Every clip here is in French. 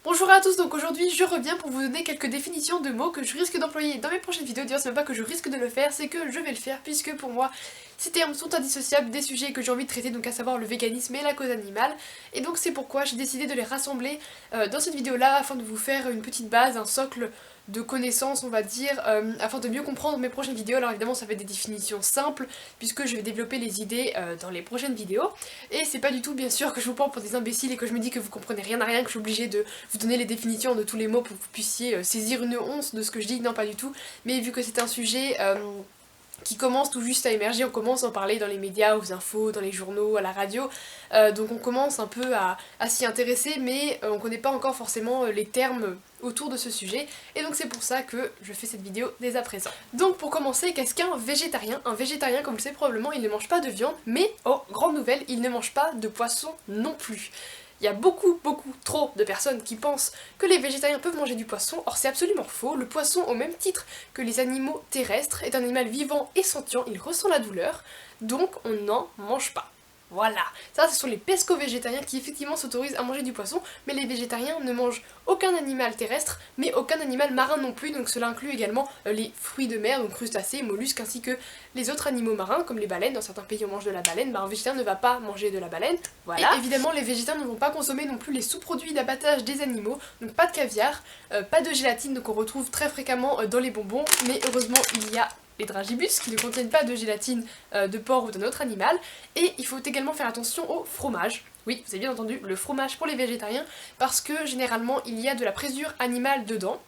Bonjour à tous, donc aujourd'hui je reviens pour vous donner quelques définitions de mots que je risque d'employer dans mes prochaines vidéos. D'ailleurs c'est même pas que je risque de le faire, c'est que je vais le faire puisque pour moi ces termes sont indissociables des sujets que j'ai envie de traiter, donc à savoir le véganisme et la cause animale. Et donc c'est pourquoi j'ai décidé de les rassembler dans cette vidéo là afin de vous faire une petite base, un socle de connaissances on va dire, afin de mieux comprendre mes prochaines vidéos. Alors évidemment ça va être des définitions simples puisque je vais développer les idées dans les prochaines vidéos. Et c'est pas du tout bien sûr que je vous prends pour des imbéciles et que je me dis que vous comprenez rien à rien, que je suis obligée de vous donner les définitions de tous les mots pour que vous puissiez saisir une once de ce que je dis, non pas du tout. Mais vu que c'est un sujet qui commence tout juste à émerger, on commence à en parler dans les médias, aux infos, dans les journaux, à la radio, donc on commence un peu à s'y intéresser, mais on connaît pas encore forcément les termes autour de ce sujet, et donc c'est pour ça que je fais cette vidéo dès à présent. Donc pour commencer, qu'est-ce qu'un végétarien? Un végétarien, comme je sais probablement, il ne mange pas de viande, mais, oh, grande nouvelle, il ne mange pas de poisson non plus. Il y a beaucoup trop de personnes qui pensent que les végétariens peuvent manger du poisson, or c'est absolument faux. Le poisson, au même titre que les animaux terrestres, est un animal vivant et sentient, il ressent la douleur, donc on n'en mange pas. Voilà, ça ce sont les pesco-végétariens qui effectivement s'autorisent à manger du poisson, mais les végétariens ne mangent aucun animal terrestre, mais aucun animal marin non plus, donc cela inclut également les fruits de mer, donc crustacés, mollusques, ainsi que les autres animaux marins, comme les baleines. Dans certains pays on mange de la baleine, un végétarien ne va pas manger de la baleine, voilà. Et évidemment les végétariens ne vont pas consommer non plus les sous-produits d'abattage des animaux, donc pas de caviar, pas de gélatine, donc on retrouve très fréquemment dans les bonbons, mais heureusement il y a les dragibus qui ne contiennent pas de gélatine de porc ou d'un autre animal. Et il faut également faire attention au fromage. Oui, vous avez bien entendu, le fromage pour les végétariens, parce que généralement il y a de la présure animale dedans.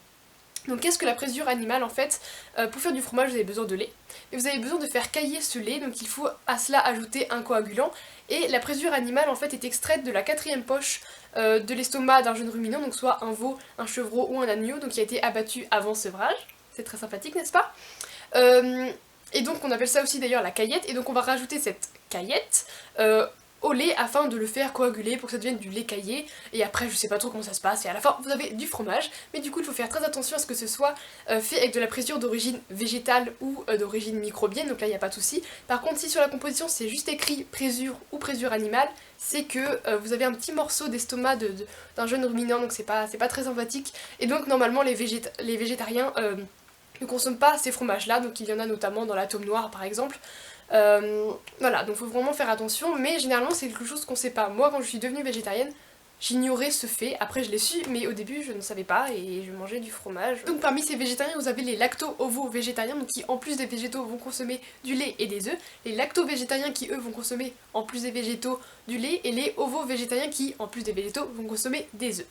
Donc qu'est-ce que la présure animale en fait? Pour faire du fromage vous avez besoin de lait, et vous avez besoin de faire cailler ce lait, donc il faut à cela ajouter un coagulant, et la présure animale en fait est extraite de la quatrième poche de l'estomac d'un jeune ruminant, donc soit un veau, un chevreau ou un agneau, donc qui a été abattu avant sevrage. C'est très sympathique, n'est-ce pas? Et donc on appelle ça aussi d'ailleurs la caillette, et donc on va rajouter cette caillette au lait afin de le faire coaguler pour que ça devienne du lait caillé, et après je sais pas trop comment ça se passe, et à la fin vous avez du fromage, mais du coup il faut faire très attention à ce que ce soit fait avec de la présure d'origine végétale ou d'origine microbienne, donc là il n'y a pas de souci. Par contre si sur la composition c'est juste écrit présure ou présure animale, c'est que vous avez un petit morceau d'estomac d'un jeune ruminant, donc c'est pas très sympathique, et donc normalement les végétariens ne consomment pas ces fromages là, donc il y en a notamment dans l'atome noir par exemple. Voilà, donc faut vraiment faire attention, mais généralement c'est quelque chose qu'on sait pas. Moi quand je suis devenue végétarienne, j'ignorais ce fait, après je l'ai su, mais au début je ne savais pas et je mangeais du fromage. Donc parmi ces végétariens vous avez les lacto-ovo-végétariens, donc qui en plus des végétaux vont consommer du lait et des œufs, les lacto-végétariens qui eux vont consommer en plus des végétaux du lait, et les ovo-végétariens qui en plus des végétaux vont consommer des œufs.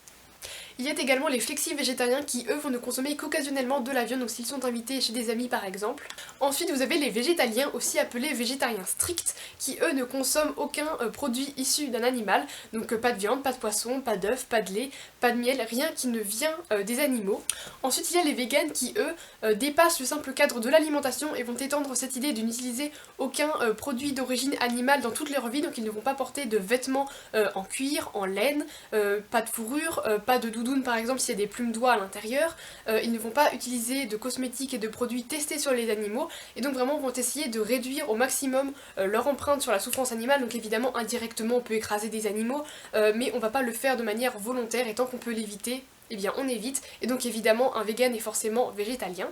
Il y a également les flexi-végétariens qui eux vont ne consommer qu'occasionnellement de la viande, donc s'ils sont invités chez des amis par exemple. Ensuite vous avez les végétaliens, aussi appelés végétariens stricts, qui eux ne consomment aucun produit issu d'un animal, donc pas de viande, pas de poisson, pas d'œufs, pas de lait, pas de miel, rien qui ne vient des animaux. Ensuite il y a les véganes qui eux dépassent le simple cadre de l'alimentation et vont étendre cette idée de n'utiliser aucun produit d'origine animale dans toute leur vie, donc ils ne vont pas porter de vêtements en cuir, en laine, pas de fourrure, pas de doudoune par exemple s'il y a des plumes d'oie à l'intérieur, ils ne vont pas utiliser de cosmétiques et de produits testés sur les animaux, et donc vraiment vont essayer de réduire au maximum leur empreinte sur la souffrance animale, donc évidemment indirectement on peut écraser des animaux, mais on va pas le faire de manière volontaire, et tant qu'on peut l'éviter, eh bien on évite, et donc évidemment un vegan est forcément végétalien.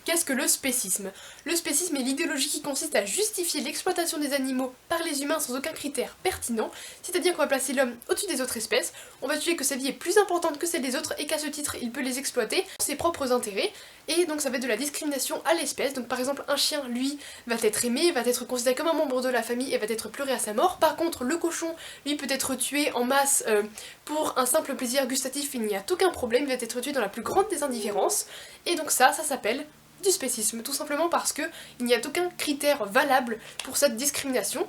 Qu'est-ce que le spécisme? Le spécisme est l'idéologie qui consiste à justifier l'exploitation des animaux par les humains sans aucun critère pertinent, c'est-à-dire qu'on va placer l'homme au-dessus des autres espèces, on va juger que sa vie est plus importante que celle des autres et qu'à ce titre il peut les exploiter pour ses propres intérêts, et donc ça va être de la discrimination à l'espèce. Donc par exemple un chien lui va être aimé, va être considéré comme un membre de la famille et va être pleuré à sa mort. Par contre le cochon lui peut être tué en masse pour un simple plaisir gustatif, il n'y a aucun problème, il va être tué dans la plus grande des indifférences, et donc ça s'appelle du spécisme, tout simplement parce que il n'y a aucun critère valable pour cette discrimination.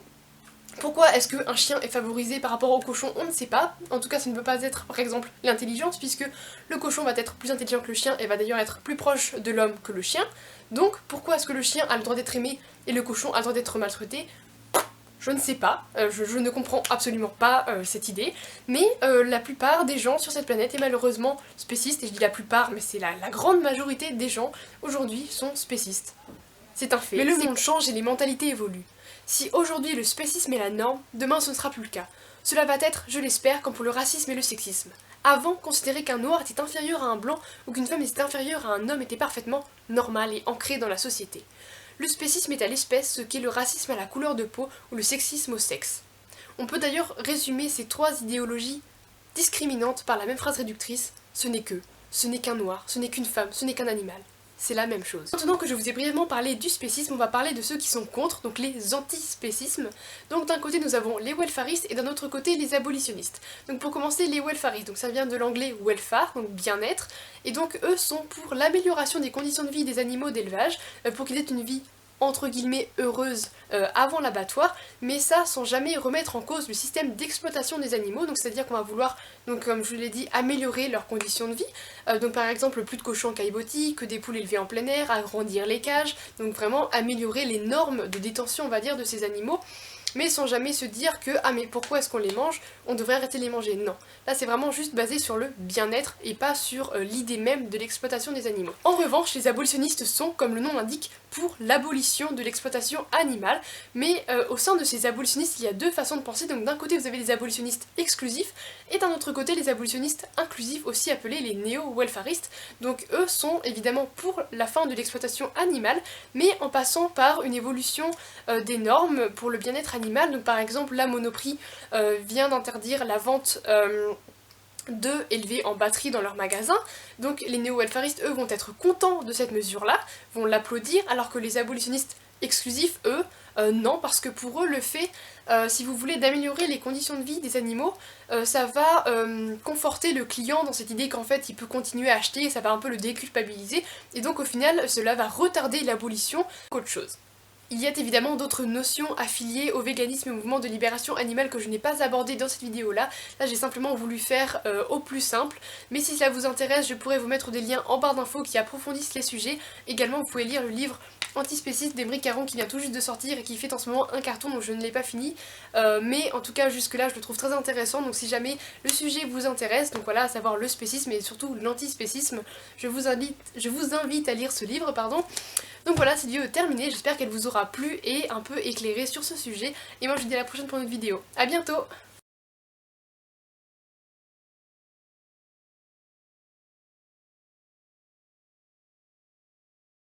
Pourquoi est-ce qu'un chien est favorisé par rapport au cochon? On ne sait pas. En tout cas, ça ne peut pas être, par exemple, l'intelligence, puisque le cochon va être plus intelligent que le chien et va d'ailleurs être plus proche de l'homme que le chien. Donc, pourquoi est-ce que le chien a le droit d'être aimé et le cochon a le droit d'être maltraité? Je ne sais pas, je ne comprends absolument pas cette idée, mais la plupart des gens sur cette planète est malheureusement spéciste, et je dis la plupart, mais c'est la grande majorité des gens aujourd'hui sont spécistes. C'est un fait. Mais le monde change et les mentalités évoluent. Si aujourd'hui le spécisme est la norme, demain ce ne sera plus le cas. Cela va être, je l'espère, comme pour le racisme et le sexisme. Avant, considérer qu'un noir était inférieur à un blanc ou qu'une femme était inférieure à un homme était parfaitement normal et ancré dans la société. Le spécisme est à l'espèce ce qu'est le racisme à la couleur de peau ou le sexisme au sexe. On peut d'ailleurs résumer ces trois idéologies discriminantes par la même phrase réductrice, ce n'est que, ce n'est qu'un noir, ce n'est qu'une femme, ce n'est qu'un animal. C'est la même chose. Maintenant que je vous ai brièvement parlé du spécisme, on va parler de ceux qui sont contre, donc les antispécismes. Donc d'un côté nous avons les welfaristes et d'un autre côté les abolitionnistes. Donc pour commencer les welfaristes, donc ça vient de l'anglais welfare, donc bien-être, et donc eux sont pour l'amélioration des conditions de vie des animaux d'élevage, pour qu'ils aient une vie entre guillemets heureuse avant l'abattoir, mais ça sans jamais remettre en cause le système d'exploitation des animaux, donc c'est-à-dire qu'on va vouloir, donc comme je vous l'ai dit, améliorer leurs conditions de vie, donc par exemple plus de cochons en caillebotis, que des poules élevées en plein air, agrandir les cages, donc vraiment améliorer les normes de détention on va dire de ces animaux, mais sans jamais se dire que ah mais pourquoi est-ce qu'on les mange, on devrait arrêter de les manger. Non, là c'est vraiment juste basé sur le bien-être et pas sur l'idée même de l'exploitation des animaux. En revanche, les abolitionnistes sont, comme le nom l'indique, pour l'abolition de l'exploitation animale, mais au sein de ces abolitionnistes il y a deux façons de penser, donc d'un côté vous avez les abolitionnistes exclusifs et d'un autre côté les abolitionnistes inclusifs, aussi appelés les néo-welfaristes, donc eux sont évidemment pour la fin de l'exploitation animale, mais en passant par une évolution des normes pour le bien-être animal, donc par exemple la Monoprix vient d'interdire la vente d'œufs élevés en batterie dans leurs magasins, donc les néo-welfaristes eux vont être contents de cette mesure là, vont l'applaudir, alors que les abolitionnistes exclusifs eux, non, parce que pour eux le fait, si vous voulez, d'améliorer les conditions de vie des animaux, ça va conforter le client dans cette idée qu'en fait il peut continuer à acheter, ça va un peu le déculpabiliser, et donc au final cela va retarder l'abolition qu'autre chose. Il y a évidemment d'autres notions affiliées au véganisme et au mouvement de libération animale que je n'ai pas abordé dans cette vidéo là. Là j'ai simplement voulu faire au plus simple, mais si cela vous intéresse je pourrais vous mettre des liens en barre d'infos qui approfondissent les sujets. Également vous pouvez lire le livre Antispéciste d'Émeric Caron qui vient tout juste de sortir et qui fait en ce moment un carton, donc je ne l'ai pas fini, mais en tout cas jusque là je le trouve très intéressant, donc si jamais le sujet vous intéresse, donc voilà, à savoir le spécisme et surtout l'antispécisme, je vous invite à lire ce livre, pardon. Donc voilà, cette vidéo est terminée, j'espère qu'elle vous aura plu et un peu éclairé sur ce sujet, et moi je vous dis à la prochaine pour une autre vidéo. A bientôt!